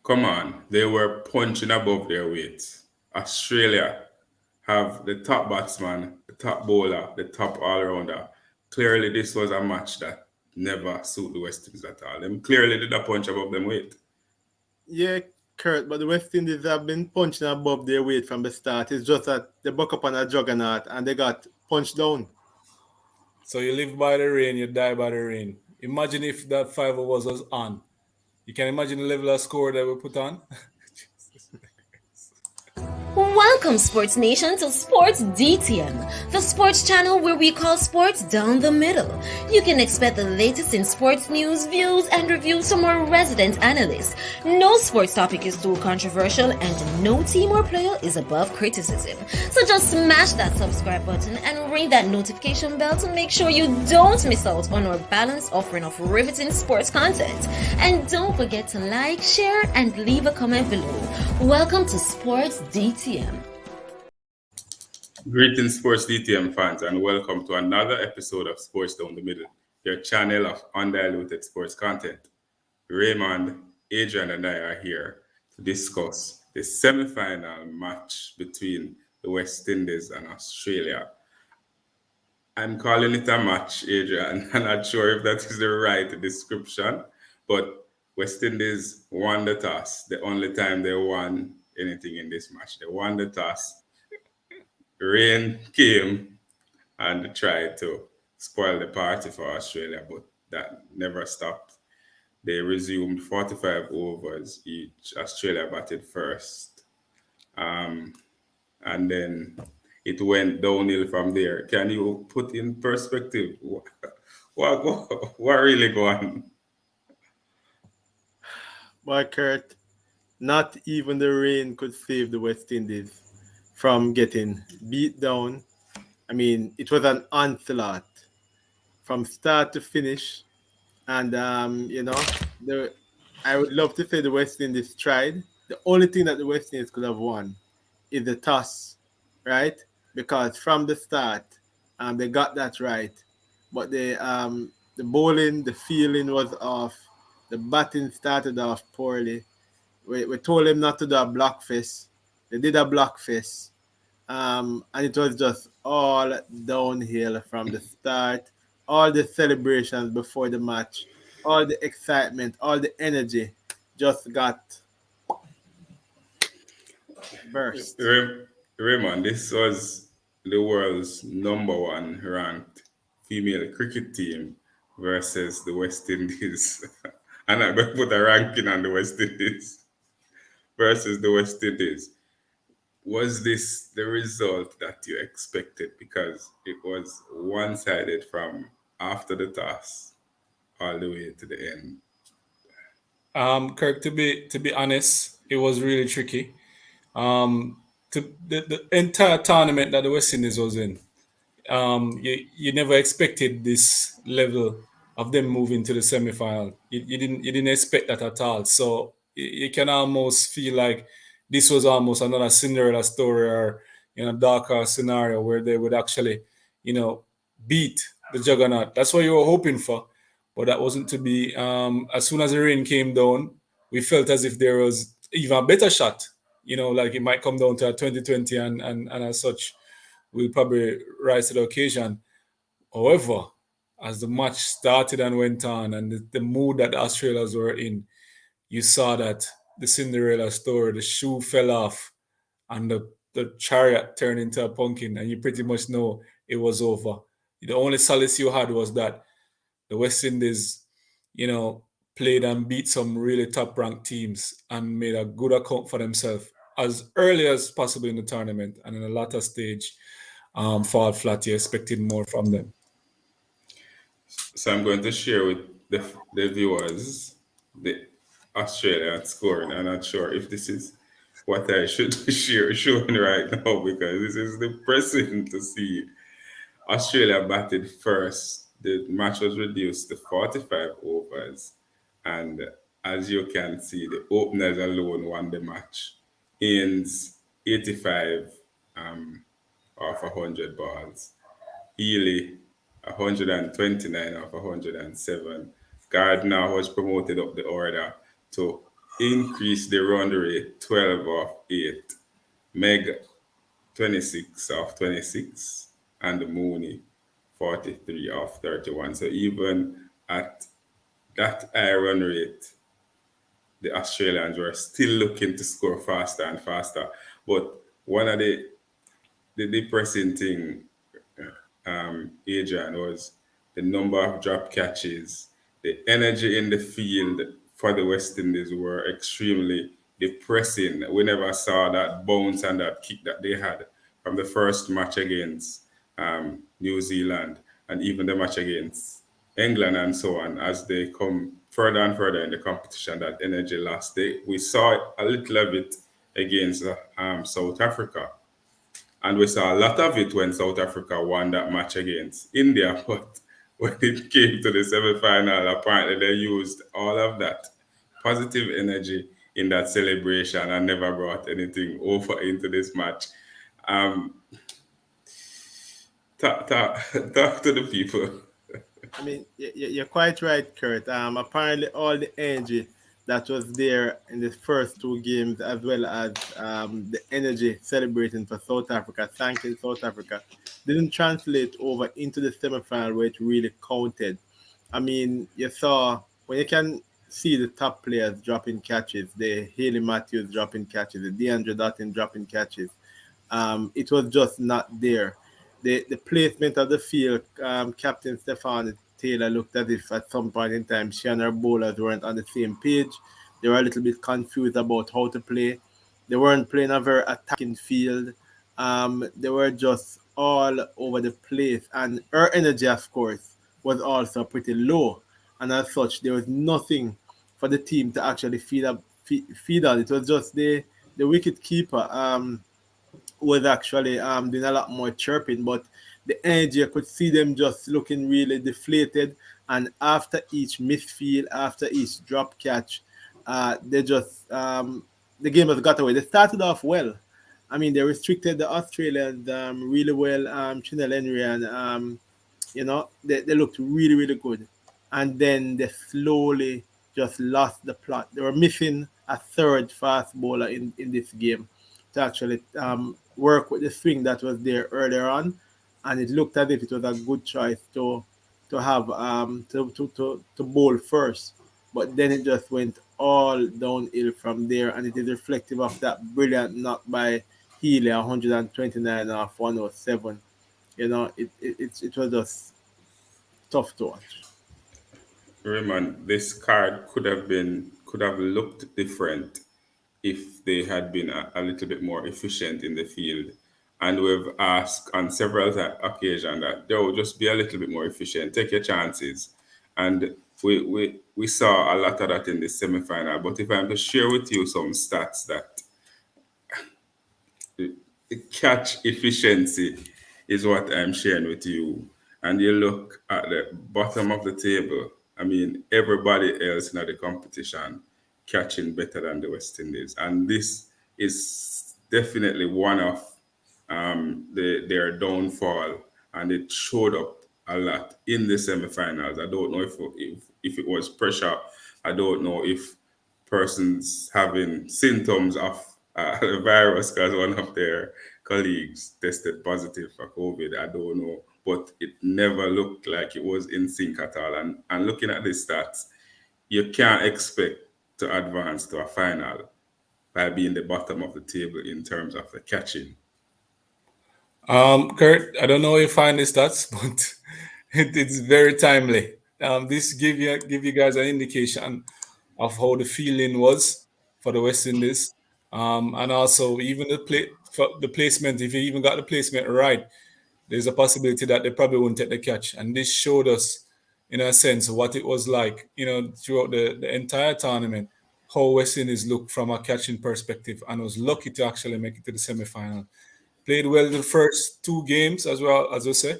Come on, they were punching above their weight. Australia have the top batsman, the top bowler, the top all-rounder. Clearly, this was a match that never suit the West Indies at all. Them clearly did a punch above them weight. Yeah, Kurt, but the West Indies have been punching above their weight from the start. It's just that they buck up on a juggernaut and they got punched down. So you live by the rain, you die by the rain. Imagine if that 5 overs was on. You can imagine the level of score that we put on. Welcome, Sports Nation, to Sports DTM, the sports channel where we call sports down the middle. You can expect the latest in sports news, views, and reviews from our resident analysts. No sports topic is too controversial, and no team or player is above criticism. So just smash that subscribe button and ring that notification bell to make sure you don't miss out on our balanced offering of riveting sports content. And don't forget to like, share, and leave a comment below. Welcome to Sports DTM. Greetings, Sports DTM fans, and welcome to another episode of Sports Down the Middle, your channel of undiluted sports content. Raymond, Adrian, and I are here to discuss the semi-final match between the West Indies and Australia. I'm calling it a match, Adrian. I'm not sure if that is the right description, but West Indies won the toss. The only time they won anything in this match. They won the toss. Rain came and tried to spoil the party for Australia, but that never stopped. They resumed 45 overs each. Australia batted first. And then it went downhill from there. Can you put in perspective what really going on? Boy, Kurt, not even the rain could save the West Indies from getting beat down. I mean, it was an onslaught from start to finish. And, I would love to say the West Indies tried. The only thing that the West Indies could have won is the toss, right? Because from the start, they got that right. But the bowling, the feeling was off. The batting started off poorly. We told them not to do a block face. They did a block face. And it was just all downhill from the start. All the celebrations before the match, all the excitement, all the energy just got burst. Raymond, this was the world's number one ranked female cricket team versus the West Indies. I'm not going to put a ranking on the West Indies versus the West Indies. Was this the result that you expected? Because it was one-sided from after the toss all the way to the end. Kirk, to be honest, it was really tricky. The entire tournament that the West Indies was in, you never expected this level of them moving to the semi-final. You didn't expect that at all. So you can almost feel like this was almost another Cinderella story or darker scenario where they would actually beat the juggernaut. That's what you were hoping for, but that wasn't to be. As soon as the rain came down, we felt as if there was even a better shot. Like it might come down to a 2020 and as such, we'll probably rise to the occasion. However, as the match started and went on and the mood that the Australians were in, you saw that the Cinderella story, the shoe fell off and the chariot turned into a pumpkin, and you pretty much know it was over. The only solace you had was that the West Indies, played and beat some really top-ranked teams and made a good account for themselves as early as possible in the tournament, and in a latter stage, fall flat. You expected more from them. So I'm going to share with the viewers the Australian scoring. I'm not sure if this is what I should be showing right now, because this is depressing to see. Australia batted first. The match was reduced to 45 overs. And as you can see, the openers alone won the match. Inns, 85 off 100 balls. Healy, 129 off 107. Gardner was promoted up the order to increased the run rate 12 of 8, Meg 26 of 26, and Mooney 43 of 31. So even at that high run rate, the Australians were still looking to score faster and faster. But one of the depressing thing, Adrian, was the number of drop catches. The energy in the field for the West Indies were extremely depressing. We never saw that bounce and that kick that they had from the first match against New Zealand and even the match against England and so on. As they come further and further in the competition, that energy lost. We saw a little of it against South Africa, and we saw a lot of it when South Africa won that match against India. But when it came to the semi-final, apparently they used all of that positive energy in that celebration and never brought anything over into this match. Um, talk to the people. I mean, you're quite right, Kurt. Apparently, all the energy that was there in the first two games, as well as the energy celebrating for South Africa, thanking South Africa, didn't translate over into the semi-final where it really counted. I mean, you saw when you can see the top players dropping catches, the Haley Matthews dropping catches, the DeAndre Dottin dropping catches. It was just not there. The placement of the field, Captain Stefan Taylor looked as if at some point in time she and her bowlers weren't on the same page. They were a little bit confused about how to play. They weren't playing a very attacking field. They were just all over the place. And her energy, of course, was also pretty low. And as such, there was nothing for the team to actually feed on. It was just the wicket keeper. Was actually doing a lot more chirping, but the energy, I could see them just looking really deflated. And after each misfield, after each drop catch, they just the game has got away. They started off well. I mean, they restricted the Australians really well. Chinel Henry and they looked really, really good. And then they slowly just lost the plot. They were missing a third fast bowler in this game to actually work with the swing that was there earlier on. And it looked as if it was a good choice to have to bowl first. But then it just went all downhill from there, and it is reflective of that brilliant knock by Healy, 129 off 107. It was just tough to watch. Raymond, this card could have looked different if they had been a little bit more efficient in the field. And we've asked on several occasions that they will just be a little bit more efficient, take your chances. And we saw a lot of that in the semi-final. But if I'm to share with you some stats that the catch efficiency is what I'm sharing with you, and you look at the bottom of the table, I mean, everybody else in the competition catching better than the West Indies. And this is definitely one of their downfall, and it showed up a lot in the semifinals. I don't know if it was pressure. I don't know if persons having symptoms of the virus because one of their colleagues tested positive for COVID. I don't know, but it never looked like it was in sync at all. And looking at the stats, you can't expect to advance to a final by being the bottom of the table in terms of the catching. Kurt, I don't know where you find the stats, but it's very timely. This give you guys an indication of how the feeling was for the West Indies, and also even for the placement. If you even got the placement right, there's a possibility that they probably won't take the catch. And this showed us, in a sense, what it was like, throughout the entire tournament, how West Indies looked from a catching perspective, and was lucky to actually make it to the semi-final. Played well the first two games as well, as I say,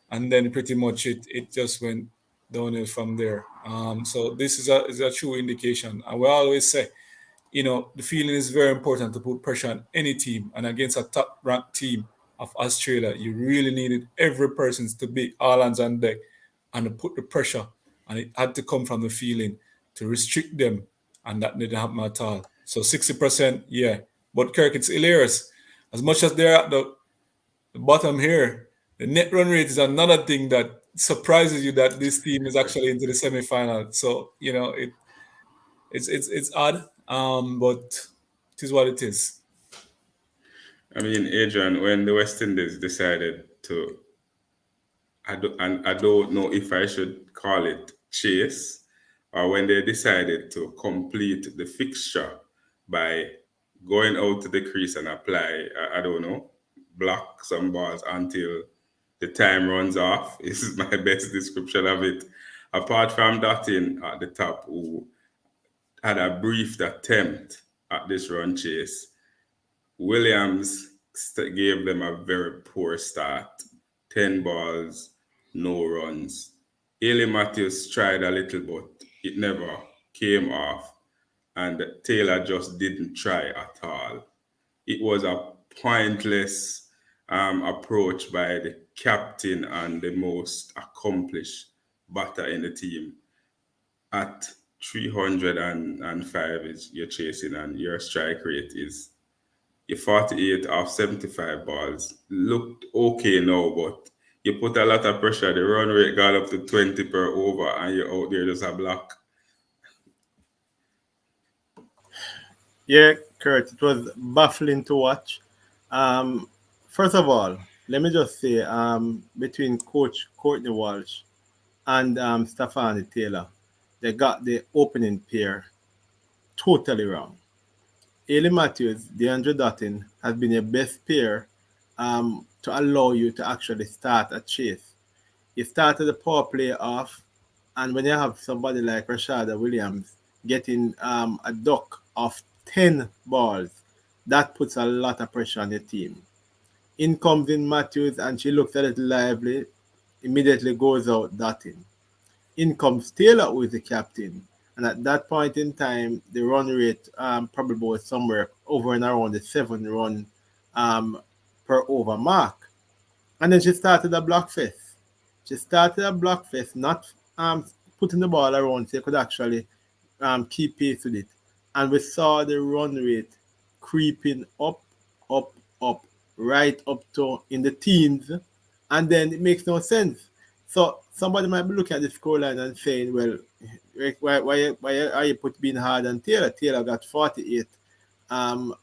and then pretty much it just went downhill from there. So this is a true indication, and we always say, the feeling is very important to put pressure on any team, and against a top-ranked team of Australia, you really needed every person to be all hands on deck and to put the pressure, and it had to come from the feeling to restrict them and that didn't happen at all. So 60%, yeah. But Kirk, it's hilarious. As much as they're at the bottom here, the net run rate is another thing that surprises you that this team is actually into the semi-final. So it's odd, but it is what it is. I mean, Adrian, when the West Indies decided to, I don't know if I should call it chase, or when they decided to complete the fixture by going out to the crease and apply, I don't know, block some balls until the time runs off, is my best description of it. Apart from Dottin at the top, who had a brief attempt at this run chase, Williams gave them a very poor start. 10 balls, no runs. Ailey Matthews tried a little, but it never came off. And Taylor just didn't try at all. It was a pointless approach by the captain and the most accomplished batter in the team. At 305 is you're chasing, and your strike rate is your 48 off 75 balls. Looked okay now, but you put a lot of pressure. The run rate got up to 20 per over, and you're out there just a block. Yeah, Kurt, it was baffling to watch. First of all, let me just say, between Coach Courtney Walsh and Stephanie Taylor, they got the opening pair totally wrong. Ailey Matthews, DeAndre Dottin has been your best pair to allow you to actually start a chase. You started the power play off, and when you have somebody like Rashada Williams getting a duck of 10 balls, that puts a lot of pressure on your team. In comes in Matthews, and she looks a little lively, immediately goes out Dottin. In comes Taylor, who is the captain. And at that point in time, the run rate probably was somewhere over and around the 7 run per over mark. And then she started a block fest. She started a block fest, not putting the ball around so you could actually keep pace with it. And we saw the run rate creeping up, up, up, right up to in the teens. And then it makes no sense. So somebody might be looking at the scoreline and saying, well, why are you being hard on Taylor? Taylor got 48,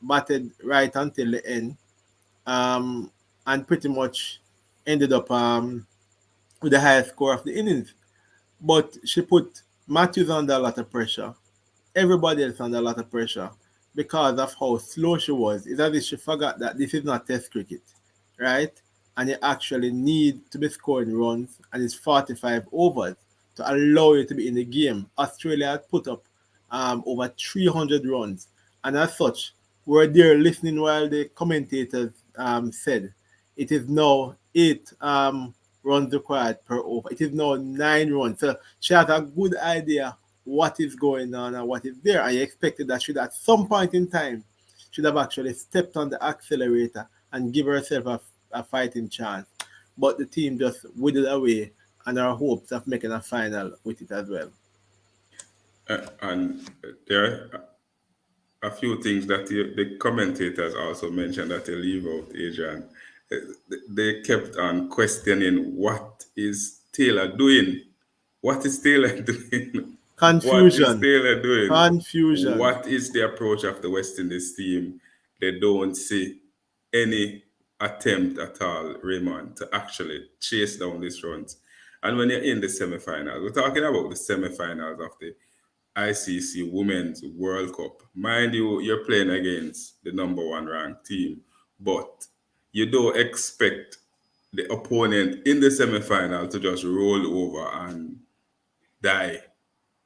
batted right until the end, and pretty much ended up with the highest score of the innings. But she put Matthews under a lot of pressure, everybody else under a lot of pressure because of how slow she was. It's as if she forgot that this is not test cricket, right? And you actually need to be scoring runs, and it's 45 overs to allow you to be in the game. Australia had put up over 300 runs, and as such, we're there listening while the commentators said it is now 8 runs required per over. It is now 9 runs. So she has a good idea what is going on and what is there, and you expected that she at some point in time should have actually stepped on the accelerator and give herself a fighting chance. But the team just withered away, and our hopes of making a final with it as well. And there are a few things that the commentators also mentioned that they leave out, Adrian. They kept on questioning, what is Taylor doing? What is Taylor doing? Confusion. What is Taylor doing? Confusion. What is the approach of the West Indies team? They don't see any attempt at all, Raymond, to actually chase down these runs. And when you're in the semi-finals, we're talking about the semi-finals of the ICC Women's World Cup. Mind you, you're playing against the number 1 ranked team, but you don't expect the opponent in the semi-final to just roll over and die.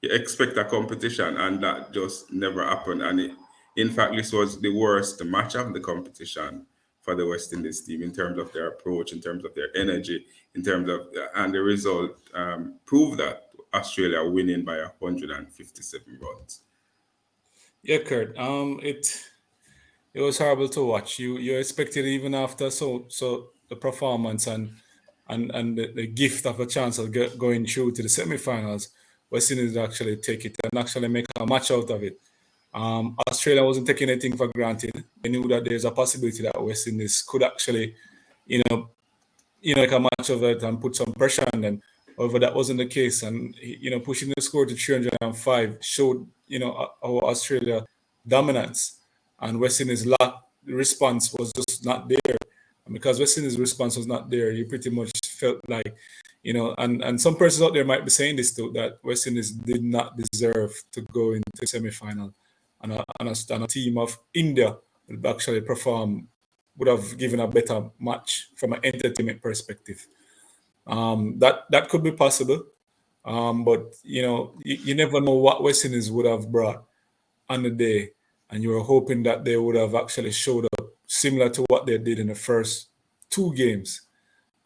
You expect a competition, and that just never happened. And in fact, this was the worst match of the competition for the West Indies team in terms of their approach, in terms of their energy, in terms of, and the result proved that Australia winning by 157 runs. Yeah, Kurt. It was horrible to watch. You expected even after so the performance and the gift of a chance of going through to the semifinals, West Indies actually take it and actually make a match out of it. Australia wasn't taking anything for granted. They knew that there's a possibility that West Indies could actually, make a match of it and put some pressure on them. However, that wasn't the case, and pushing the score to 305 showed our Australia dominance, and West Indies' response was just not there. And because West Indies' response was not there, you pretty much felt like, and some persons out there might be saying this too, that West Indies did not deserve to go into the semi-final, and a team of India would actually would have given a better match from an entertainment perspective. That could be possible, but you never know what West Indies would have brought on the day, and you were hoping that they would have actually showed up similar to what they did in the first two games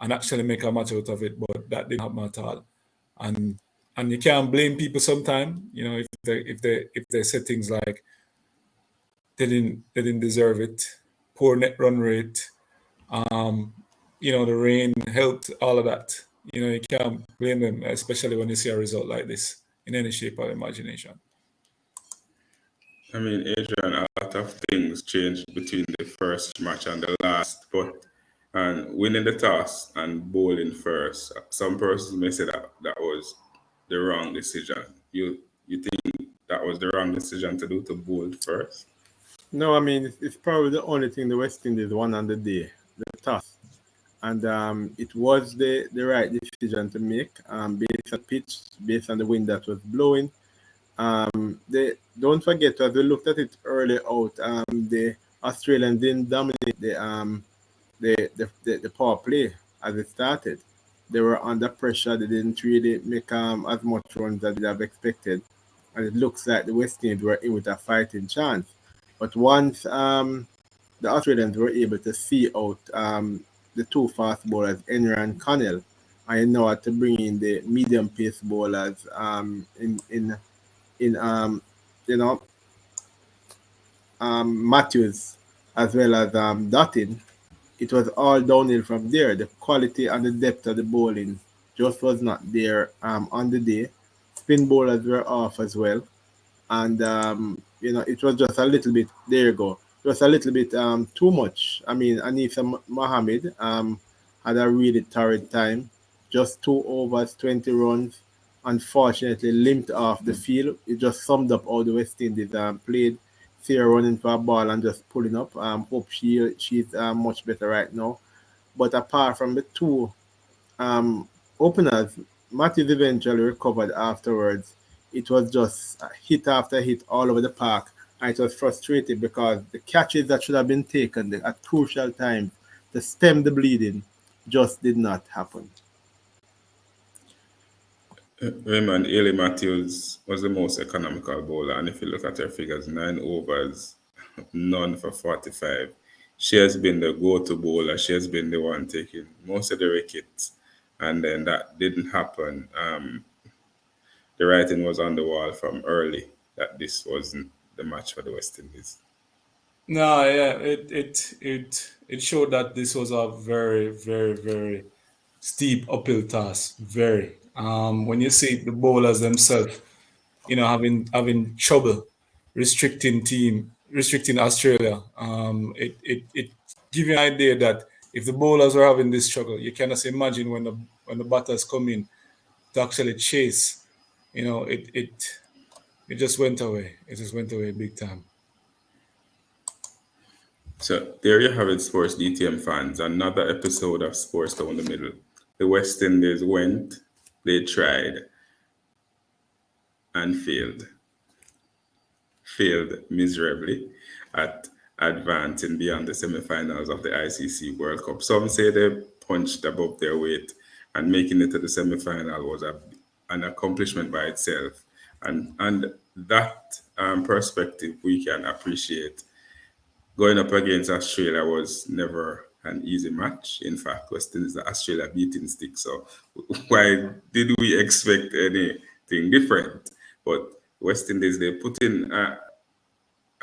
and actually make a match out of it, but that didn't happen at all. And you can't blame people sometimes, if they say things like they didn't deserve it, poor net run rate, the rain helped, all of that. You can't blame them, especially when you see a result like this in any shape or imagination. I mean, Adrian, a lot of things changed between the first match and the last, but winning the toss and bowling first, some persons may say that was the wrong decision. You think that was the wrong decision to do, to bowl first? No, I mean, it's probably the only thing the West Indies won on the day, the toss. And it was the right decision to make based on pitch, based on the wind that was blowing. They don't forget, as we looked at it early out, the Australians didn't dominate the power play as it started. They were under pressure. They didn't really make as much runs as they have expected, and it looks like the West Indies were in with a fighting chance. But once the Australians were able to see out the two fast bowlers, Henry and Connell, I know how to bring in the medium pace bowlers Matthews as well as Dottin. It was all downhill from there. The quality and the depth of the bowling just was not there on the day. Spin bowlers were off as well, and it was just a little bit. There you go. It was a little bit too much. I mean, Anisa Mohammed had a really torrid time. Just 2 overs, 20 runs. Unfortunately, limped off the field. It just summed up how the West Indies played. See her running for a ball and just pulling up. Hope she's much better right now. But apart from the two openers, Matthews eventually recovered afterwards. It was just hit after hit all over the park. And it was frustrating because the catches that should have been taken at crucial times to stem the bleeding just did not happen. Raymond, Ailey Matthews was the most economical bowler, and if you look at her figures, 9 overs, none for 45. She has been the go-to bowler. She has been the one taking most of the wickets, and then that didn't happen. The writing was on the wall from early that this wasn't the match for the West Indies. No, yeah, it showed that this was a very, very, very steep uphill task. Very. When you see the bowlers themselves, having trouble restricting Australia, it gives you an idea that if the bowlers were having this struggle, you cannot imagine when the batters come in to actually chase. It just went away. It just went away big time. So there you have it, Sports DTM fans. Another episode of Sports Down the Middle. The West Indies went, they tried, and failed. Failed miserably at advancing beyond the semi-finals of the ICC World Cup. Some say they punched above their weight, and making it to the semi-final was an accomplishment by itself. And that perspective we can appreciate. Going up against Australia was never an easy match. In fact, West Indies is Australia beating stick. So why did we expect anything different? But West Indies, they put in, I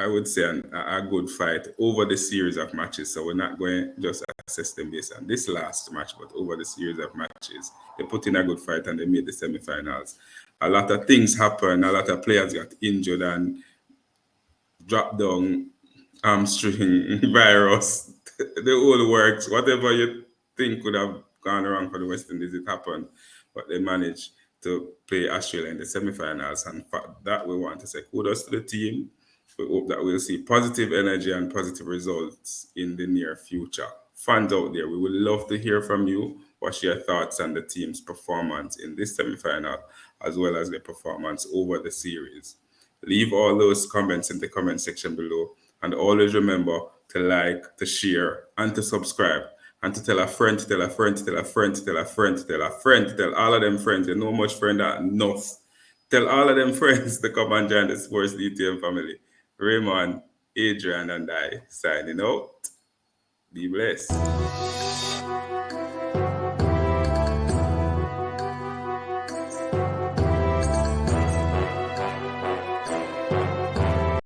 would say, a good fight over the series of matches. So we're not going to just assess them based on this last match, but over the series of matches. They put in a good fight and they made the semi-finals. a lot of things happened. A lot of players got injured and dropped down hamstring virus. The whole works. Whatever you think could have gone wrong for the West Indies, it happened. But they managed to play Australia in the semi-finals. And for that, we want to say kudos to the team. We hope that we'll see positive energy and positive results in the near future. Fans out there, we would love to hear from you. What's your thoughts on the team's performance in this semi-final, as well as their performance over the series? Leave all those comments in the comment section below. And always remember to like, to share, and to subscribe. And to tell a friend, to tell a friend, to tell a friend, to tell a friend, to tell a friend, to tell all of them friends. You know much friend are enough. Tell all of them friends to come and join the Sports DTM family. Raymond, Adrian, and I signing out. Be blessed.